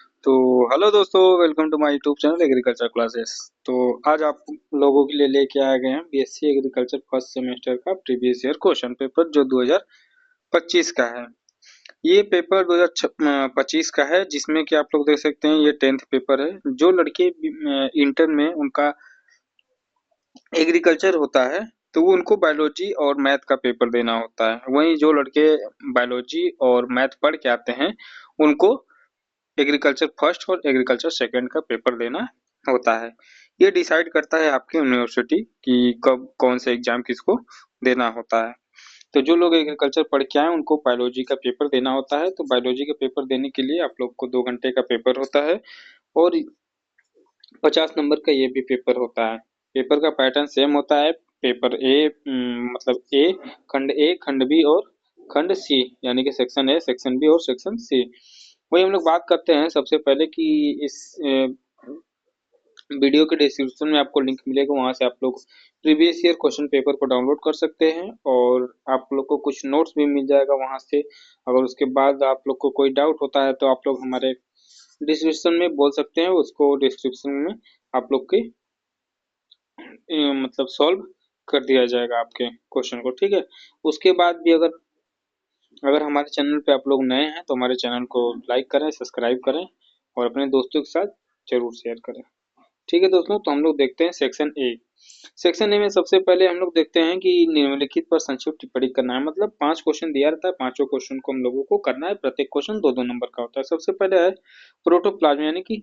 तो हेलो दोस्तों, welcome to my YouTube channel agriculture classes. तो आज आप लोगों के लिए लेके आ गए हैं बीएससी एग्रीकल्चर फर्स्ट सेमेस्टर का प्रीवियस ईयर क्वेश्चन पेपर जो 2025 का है। ये पेपर 2025 का है, जिसमें कि आप लोग देख सकते हैं ये 10th पेपर है। जो लड़के इंटर में उनका एग्रीकल्चर होता है तो वो उनको बायोलॉजी और मैथ का पेपर देना होता है। वहीं जो लड़के बायोलॉजी और मैथ पढ़ के आते हैं उनको एग्रीकल्चर फर्स्ट और एग्रीकल्चर सेकंड का पेपर देना होता है। ये डिसाइड करता है आपकी यूनिवर्सिटी कि कब कौन सा एग्जाम किसको देना होता है। तो जो लोग एग्रीकल्चर पढ़ के आए उनको बायोलॉजी का पेपर देना होता है। तो बायोलॉजी का पेपर देने के लिए आप लोग को 2 घंटे का पेपर होता है और 50 नंबर का ये भी पेपर होता है। पेपर का पैटर्न सेम होता है। पेपर ए मतलब ए, खंड बी और खंड सी, यानी कि सेक्शन ए, सेक्शन बी और सेक्शन सी। वही हम लोग बात करते हैं सबसे पहले कि इस वीडियो के डिस्क्रिप्शन में आपको लिंक मिलेगा, वहां से आप लोग प्रीवियस ईयर क्वेश्चन पेपर को डाउनलोड कर सकते हैं और आप लोग को कुछ नोट्स भी मिल जाएगा वहां से। अगर उसके बाद आप लोग को कोई डाउट होता है तो आप लोग हमारे डिस्क्रिप्शन में बोल सकते हैं, उसको डिस्क्रिप्शन में आप लोग के मतलब सॉल्व कर दिया जाएगा आपके क्वेश्चन को, ठीक है। उसके बाद भी अगर अगर हमारे चैनल पे आप लोग नए हैं तो हमारे चैनल को लाइक करें, सब्सक्राइब करें और अपने दोस्तों के साथ जरूर शेयर करें, ठीक है दोस्तों। तो हम लोग देखते हैं सेक्शन ए। सेक्शन ए में सबसे पहले हम लोग देखते हैं कि निम्नलिखित पर संक्षिप्त टिप्पणी करना है। मतलब 5 क्वेश्चन दिया रहता है, पांचों क्वेश्चन को हम लोगों को करना है। प्रत्येक क्वेश्चन 2-2 नंबर का होता है। सबसे पहले है प्रोटोप्लाज्म, यानी कि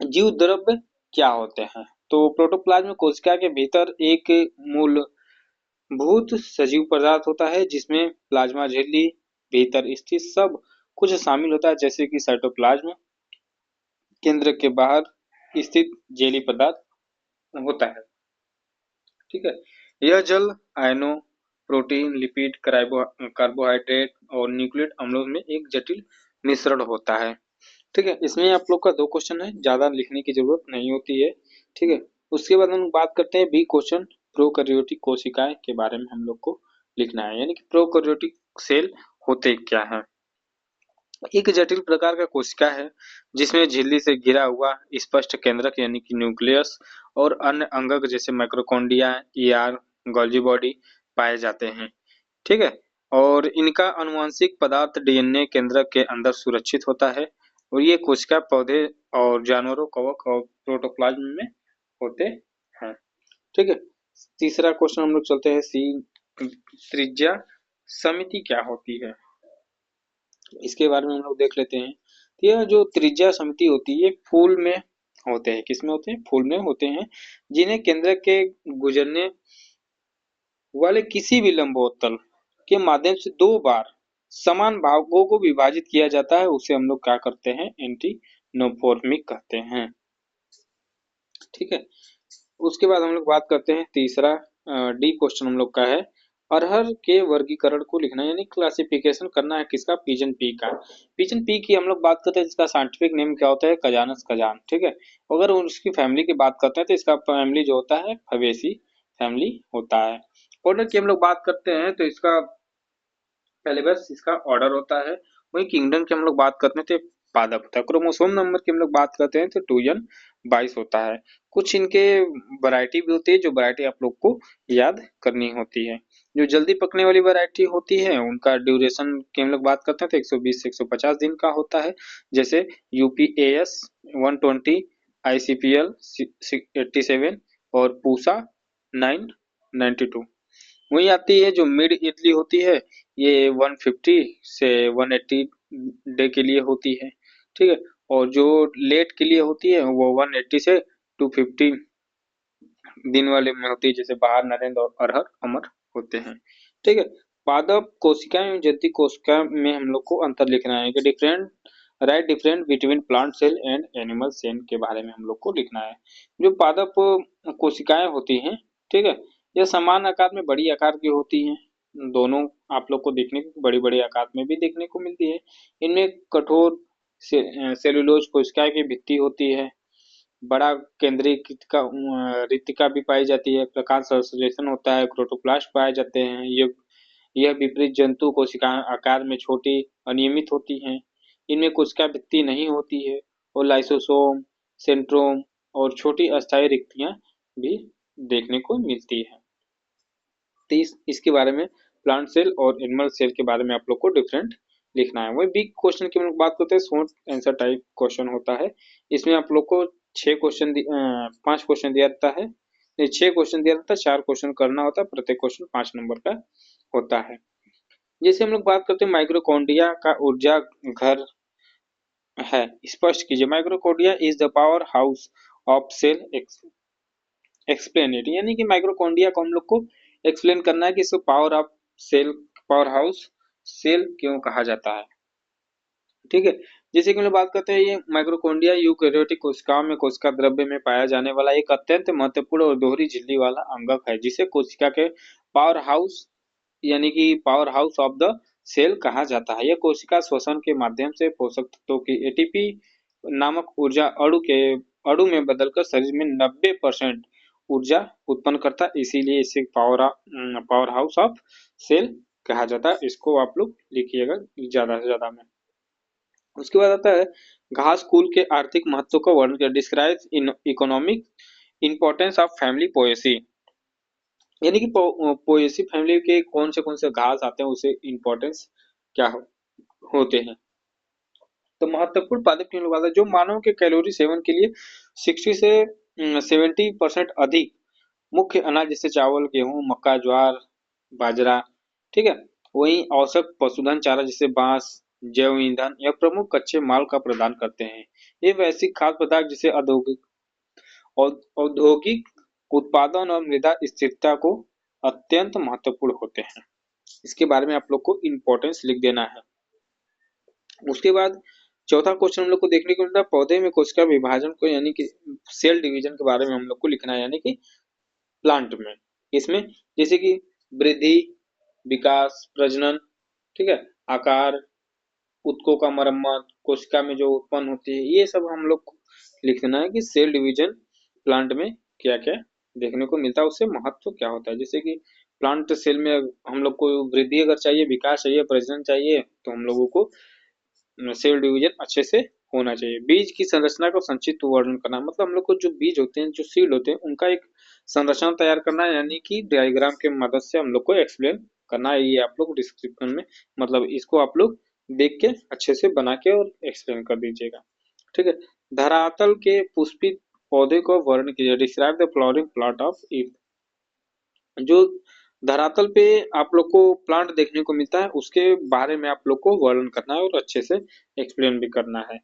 जीव द्रव्य क्या होते हैं। तो प्रोटोप्लाज्म कोशिका के भीतर एक मूलभूत सजीव पदार्थ होता है जिसमें प्लाज्मा झिल्ली, भीतर स्थित सब कुछ शामिल होता है, जैसे कि साइटोप्लाज्म, केंद्र के बाहर स्थित जेली पदार्थ होता है, ठीक है। यह जल, आयनों, प्रोटीन, लिपिड, कार्बोहाइड्रेट और न्यूक्लिक अम्लों में एक जटिल मिश्रण होता है, ठीक है। इसमें आप लोग का 2 क्वेश्चन है, ज्यादा लिखने की जरूरत नहीं होती है, ठीक है। उसके बाद हम बात करते हैं बी क्वेश्चन, प्रोकैरियोटिक कोशिकाएं के बारे में हम लोग को लिखना है, यानी कि प्रोकैरियोटिक सेल होते क्या है। एक जटिल प्रकार का कोशिका है जिसमें झिल्ली से घिरा हुआ स्पष्ट केंद्रक यानी कि न्यूक्लियस और अन्य अंगक जैसे माइक्रोकॉन्ड्रिया, ईआर, गोल्जी बॉडी पाए जाते हैं, ठीक है। और इनका आनुवंशिक पदार्थ डीएनए केंद्रक के अंदर सुरक्षित होता है और ये कोशिका पौधे और जानवरों, कवक और प्रोटोप्लाज्म में होते हैं, ठीक है। तीसरा क्वेश्चन हम लोग चलते हैं सी, त्रिज्या समिति क्या होती है, इसके बारे में हम लोग देख लेते हैं। तो यह जो त्रिज्या समिति होती है फूल में होते हैं। किसमें होते हैं? फूल में होते हैं, जिन्हें केंद्र के गुजरने वाले किसी भी लंबवतल के माध्यम से 2 बार समान भागों को विभाजित किया जाता है, उसे हम लोग क्या करते हैं? एंटीनोफॉर्मिक कहते हैं, ठीक है। उसके बाद हम लोग बात करते हैं तीसरा डी क्वेश्चन हम लोग का है, अरहर के वर्गीकरण को लिखना, यानी क्लासिफिकेशन करना है किसका? पिजन पी का। पिजन पी की हम लोग बात करते हैं, इसका साइंटिफिक नेम क्या होता है? कजानस कजान, ठीक है। अगर उसकी फैमिली की बात करते हैं तो इसका फैमिली जो होता है फबेसी फैमिली होता है। ऑर्डर की हम लोग बात करते हैं तो इसका पहले बस इसका ऑर्डर होता है। वही किंगडम की हम लोग बात करते हैं तो पादप होता है। क्रोमोसोम नंबर की हम लोग बात करते हैं तो 2n22 होता है। कुछ इनके वैरायटी भी होती है, जो वैरायटी आप लोग को याद करनी होती है। जो जल्दी पकने वाली वैरायटी होती है उनका ड्यूरेशन की हम लोग बात करते हैं तो 120 से 150 दिन का होता है, जैसे यूपीएएस 120, आईसीपीएल 87 और पूसा 992। वही आती है जो मिड इटली होती है, ये 150 से 180 डे के लिए होती है, ठीक है। और जो लेट के लिए होती है वो 180 से 250 दिन वाले में होती है, जैसे बहार, नरेंद्र और अरहर अमर होते हैं, ठीक है। पादप कोशिकाएं एवं जंतु कोशिका में हम लोग को अंतर लिखना है कि different between plant cell and animal cell के बारे में हम लोग को लिखना है। जो पादप कोशिकाएं होती हैं, ठीक है, यह समान आकार में बड़ी आकार की होती हैं। दोनों आप लोग को देखने को बड़ी बड़ी आकार में भी देखने को मिलती है। इनमें कठोर सेलुलोज कोशिकाएं की भित्ति होती है। बड़ा केंद्रीय रिक्तिका भी पाई जाती है। प्रकाश संश्लेषण होता है। क्रोटोप्लास्ट पाए जाते हैं। यह विपरीत जंतु कोशिकाएं आकार में छोटी, अनियमित होती हैं। इनमें कोशिका भित्ति नहीं होती है और लाइसोसोम, सेंट्रोम और छोटी अस्थायी रिक्तियां भी देखने को मिलती है। तो इसके बारे में प्लांट सेल और एनिमल सेल के बारे में आप लोग को डिफरेंट लिखना है। वही बिग क्वेश्चन की हम लोग बात करते हैं, शॉर्ट आंसर टाइप क्वेश्चन होता है। इसमें आप लोग को 5 क्वेश्चन दिया रहता है, 6 क्वेश्चन दिया रहता है, 4 क्वेश्चन करना होता है, प्रत्येक क्वेश्चन 5 नंबर का होता है। जैसे हम लोग बात करते हैं माइक्रोकॉन्ड्रिया का ऊर्जा घर है, स्पष्ट कीजिए। Mitochondria is the power house of cell, explain it. यानी कि माइक्रोकॉन्ड्रिया को हम लोग को एक्सप्लेन करना है कि इसको power of cell, power house cell क्यों कहा जाता है। ठीक है, जैसे कि हम लोग बात करते हैं, ये माइक्रोकॉन्ड्रिया यूकेरियोटिक कोशिकाओं में कोशिका द्रव्य में पाया जाने वाला एक अत्यंत महत्वपूर्ण और दोहरी झिल्ली वाला अंगक है, जिसे कोशिका के पावर हाउस यानी कि power house of the cell कहा जाता है। यह कोशिका श्वसन के माध्यम से पोषक तत्वों की एटीपी नामक ऊर्जा अणु में बदलकर शरीर में 90% ऊर्जा उत्पन्न करता है, इसीलिए इसे पावर हाउस ऑफ सेल कहा जाता है। इसको आप लोग लिखिएगा ज्यादा से ज्यादा में। उसके बाद आता है घास कुल के आर्थिक महत्व का वर्णन कर, describes in economic importance of family Poaceae. यानी कि पोएसी फैमिली के कौन से घास आते हैं, उसे इंपॉर्टेंस क्या होते हैं। तो महत्वपूर्ण पादप की बात है, जो मानव के कैलोरी सेवन के लिए 60 से 70% अधिक मुख्य अनाज जैसे चावल, गेहूं, मक्का, ज्वार, बाजरा, ठीक है, वहीं औसत पशुधन चारा जैसे बांस, जैव ईंधन या प्रमुख कच्चे माल का प्रदान करते हैं। ये वैश्विक खाद्य पदार्थ जिसे औद्योगिक उत्पादन और मृदा स्थिरता को अत्यंत महत्वपूर्ण होते हैं। इसके बारे में आप लोग को इंपॉर्टेंस लिख देना है। उसके बाद चौथा क्वेश्चन हम लोग को देखने को मिलता है, पौधे में कोशिका विभाजन को यानी कि सेल डिवीजन के बारे में हम लोग को लिखना है, यानी कि प्लांट में। इसमें जैसे कि वृद्धि, विकास, प्रजनन, ठीक है, आकार, उत्तकों का मरम्मत, कोशिका में जो उत्पन्न होती है, ये सब हम लोग को लिखना है कि सेल डिवीजन प्लांट में क्या क्या देखने को मिलता है, उससे महत्व क्या होता है। जैसे कि प्लांट सेल में हम लोग को वृद्धि अगर चाहिए, विकास चाहिए, प्रजनन चाहिए, तो हम लोगों को सेल डिवीजन अच्छे से होना चाहिए। बीज की संरचना को संक्षिप्त वर्णन करना, मतलब हम लोग को जो बीज होते हैं, जो सीड होते हैं, उनका एक संरचना तैयार करना है, यानी कि डायग्राम के मदद से हम लोग को एक्सप्लेन करना है। ये आप लोग डिस्क्रिप्शन में, मतलब इसको आप लोग देख के अच्छे से बना के और एक्सप्लेन कर दीजिएगा। ठीक है, धरातल के पुष्पित पौधे को वर्णन कीजिए, describe the flowering plant of earth. जो धरातल पे आप लोग को प्लांट देखने को मिलता है, उसके बारे में आप लोग को वर्णन करना है और अच्छे से एक्सप्लेन भी करना है।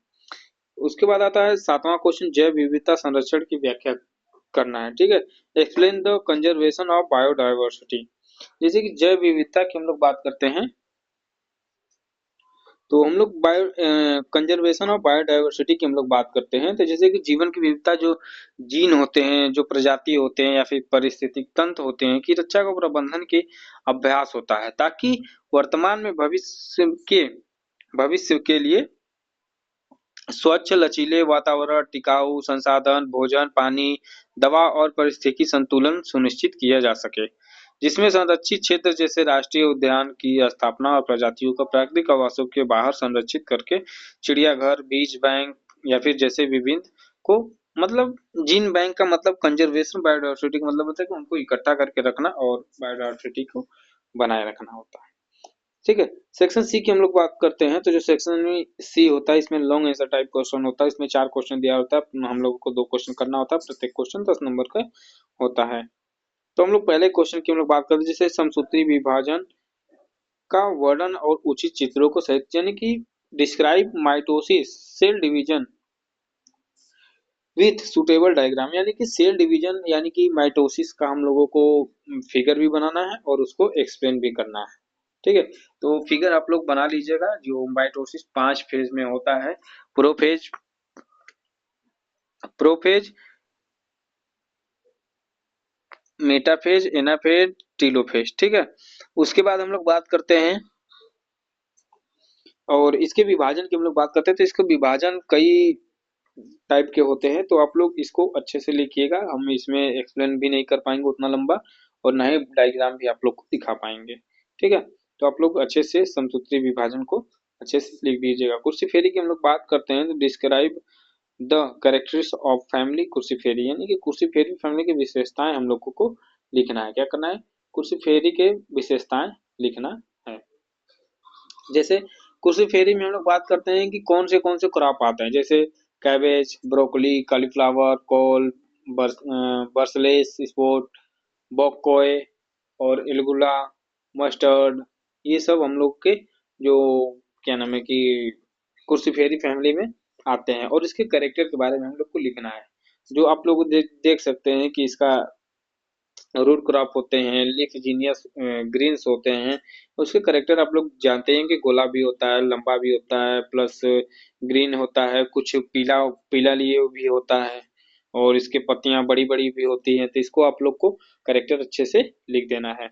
उसके बाद आता है 7वां क्वेश्चन, जैव विविधता संरक्षण की व्याख्या करना है। ठीक है, explain the conservation of biodiversity. जैसे कि जैव विविधता की हम लोग बात करते हैं, तो हम लोग कंजर्वेशन ऑफ बायोडायवर्सिटी की हम लोग बात करते हैं। तो जैसे कि जीवन की विविधता, जो जीन होते हैं, जो प्रजाति होते हैं या फिर पारिस्थितिक तंत्र होते हैं, की रक्षा को प्रबंधन के अभ्यास होता है, ताकि वर्तमान में भविष्य के लिए स्वच्छ, लचीले वातावरण, टिकाऊ संसाधन, भोजन, पानी, दवा और पारिस्थितिकी संतुलन सुनिश्चित किया जा सके, जिसमें संरक्षित क्षेत्र जैसे राष्ट्रीय उद्यान की स्थापना और प्रजातियों का प्राकृतिक आवासों के बाहर संरक्षित करके चिड़ियाघर, बीज बैंक या फिर जैसे विभिन्न को, मतलब जीन बैंक का मतलब कंजर्वेशन, बायोडायवर्सिटी का मतलब होता है कि उनको इकट्ठा करके रखना और बायोडायवर्सिटी को बनाए रखना होता है। ठीक है, सेक्शन सी की हम लोग बात करते हैं। तो जो सेक्शन में सी होता है, इसमें लॉन्ग आंसर टाइप क्वेश्चन होता है। इसमें 4 क्वेश्चन दिया होता है, हम लोगों को 2 क्वेश्चन करना होता है, प्रत्येक क्वेश्चन 10 नंबर का होता है। तो हम लोग पहले क्वेश्चन की हम लोग बात करते हैं, जिसे समसूत्री विभाजन का वर्णन और उचित चित्रों को सहित, यानी कि describe mitosis cell division with suitable diagram. यानी कि सेल डिवीजन यानी कि माइटोसिस का हम लोगों को फिगर भी बनाना है और उसको एक्सप्लेन भी करना है। ठीक है, तो फिगर आप लोग बना लीजिएगा। जो माइटोसिस 5 फेज में होता है, प्रोफेज, मेटाफेज, एनाफेज, टीलोफेज। ठीक है, उसके बाद हम लोग बात करते हैं और इसके विभाजन की हम लोग बात करते हैं। तो इसके विभाजन कई टाइप के होते हैं, तो आप लोग इसको अच्छे से लिखिएगा। हम इसमें एक्सप्लेन भी नहीं कर पाएंगे उतना लंबा, और ना ही डायग्राम भी आप लोग को दिखा पाएंगे। ठीक है, तो आप लोग अच्छे से समसूत्री विभाजन को अच्छे से लिख दीजिएगा। कुर्सी फेरी की हम लोग बात करते हैं तो describe the characteristics of family कुर्सी फेरी, यानी कि कुर्सी फेरी फैमिली की विशेषताएं हम लोगों को लिखना है। क्या करना है? कुर्सी फेरी के विशेषताएं लिखना है। जैसे कुर्सी फेरी में हम लोग बात करते हैं कि कौन से क्रॉप आते हैं, जैसे कैबेज, ब्रोकली, कॉलीफ्लावर, कोल, बर्सलेस स्पोर्ट, बॉकोय और इलगुला, मस्टर्ड, ये सब हम लोग के जो क्या नाम है कि कुर्सी फेरी फैमिली में आते हैं। और इसके कैरेक्टर के बारे में हम लोग को लिखना है। जो आप लोग देख सकते हैं कि इसका रूट क्रॉप होते हैं, लीफ जीनियस ग्रीन्स होते हैं। उसके करेक्टर आप लोग जानते हैं कि गोला भी होता है, लंबा भी होता है, प्लस ग्रीन होता है, कुछ पीला पीला लिए भी होता है, और इसके पत्तियां बड़ी बड़ी भी होती हैं। तो इसको आप लोग को करेक्टर अच्छे से लिख देना है।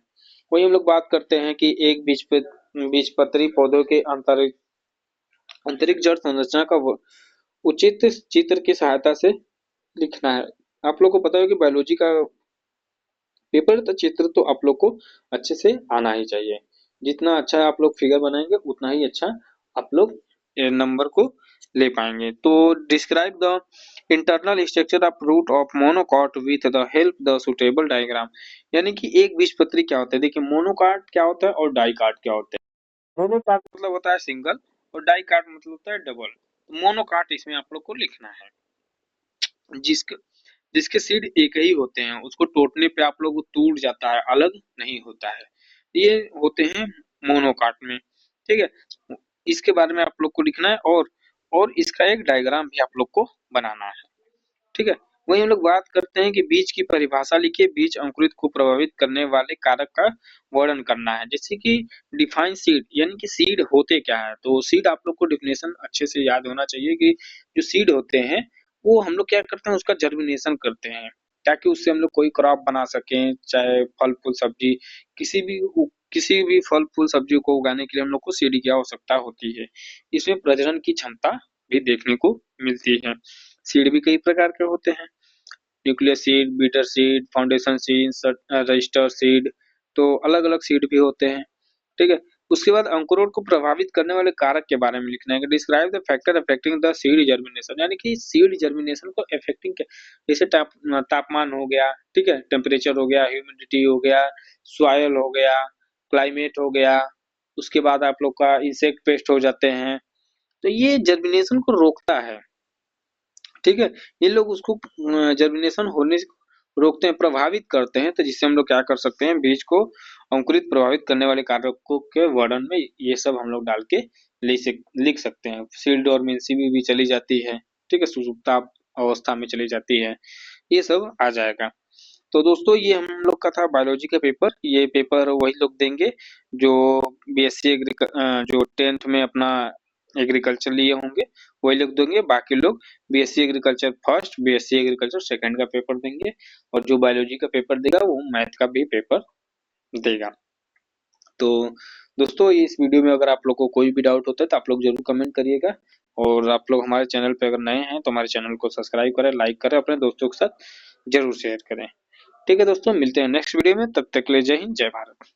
वही हम लोग बात करते हैं कि एक बीजपत्री पौधों के आंतरिक जड़ संरचना का उचित चित्र की सहायता से लिखना है। आप लोग को पता है कि बायोलॉजी का पेपर तो चित्र तो आप लोग को अच्छे से आना ही चाहिए। जितना अच्छा आप लोग फिगर बनाएंगे उतना ही अच्छा आप लोग नंबर को ले पाएंगे। तो describe the internal structure of root of monocot with the help the suitable diagram, यानी कि एक बीजपत्री क्या होता है। देखिए मोनोकॉट क्या होता है और डाइकॉट क्या होता है। मोनोकॉट मतलब होता है सिंगल और डाइकॉट मतलब होता है डबल। मोनोकॉट इसमें आप लोग को लिखना है। जिसके जिसके सीड एक ही होते हैं, उसको टूटने पे आप लोग टूट जाता है, अलग नहीं होता है। ये होते हैं मोनोकाट में। ठीक है, इसके बारे में आप लोग को लिखना है और इसका एक डायग्राम भी आप लोग को बनाना है। ठीक है, वही हम लोग बात करते हैं कि बीज की परिभाषा लिखिए। बीज अंकुरित को प्रभावित करने वाले कारक का वर्णन करना है। जैसे कि डिफाइन सीड, यानी कि सीड होते क्या है। तो सीड आप लोग को डिफिनेशन अच्छे से याद होना चाहिए कि जो सीड होते हैं वो हम लोग क्या करते हैं, उसका जर्मिनेशन करते हैं ताकि उससे हम लोग कोई क्रॉप बना सकें, चाहे फल फूल सब्जी, किसी भी किसी भी फल फूल सब्जी को उगाने के लिए हम लोग को सीड की आवश्यकता होती है। इसमें प्रजनन की क्षमता भी देखने को मिलती है। सीड भी कई प्रकार के होते हैं, nuclear seed, breeder seed, foundation seed, register seed, तो अलग अलग सीड भी होते हैं। ठीक है, उसके बाद अंकुरों को प्रभावित करने वाले कारक के बारे में लिखना है। Describe the factor affecting the seed germination, यानी कि सीड जर्मिनेशन को अफेक्टिंग जैसे तापमान हो गया, ठीक है, टेम्परेचर हो गया, ह्यूमिडिटी हो गया, सॉइल हो गया, क्लाइमेट हो गया, उसके बाद आप लोग का इंसेक्ट पेस्ट हो जाते हैं, तो ये जर्मिनेशन को रोकता है। ठीक है, ये लोग उसको जर्मिनेशन होने से रोकते हैं, प्रभावित करते हैं। तो जिससे हम लोग क्या कर सकते हैं, बीज को अंकुरित प्रभावित करने वाले कारकों के वर्णन में ये सब हम लोग डाल के लिख सकते हैं। सीड डोरमेंसी भी चली जाती है, ठीक है, सुसुप्ता अवस्था में चली जाती है, ये सब आ जाएगा। तो दोस्तों ये हम लोग का था बायोलॉजी का पेपर। ये पेपर वही लोग देंगे जो बीएससी जो 10th में अपना एग्रीकल्चर लिए होंगे, वही लोग देंगे। बाकी लोग BSc agriculture first, BSc agriculture second का पेपर देंगे, और जो बायोलॉजी का पेपर देगा वो मैथ का भी पेपर देगा। तो दोस्तों इस वीडियो में अगर आप लोग को कोई भी डाउट होता है तो आप लोग जरूर कमेंट करिएगा, और आप लोग हमारे चैनल पे अगर नए हैं तो हमारे चैनल को सब्सक्राइब करें, लाइक करें, अपने दोस्तों के साथ जरूर शेयर करें। ठीक है दोस्तों, मिलते हैं नेक्स्ट वीडियो में, तब तक के लिए जय हिंद, जय भारत।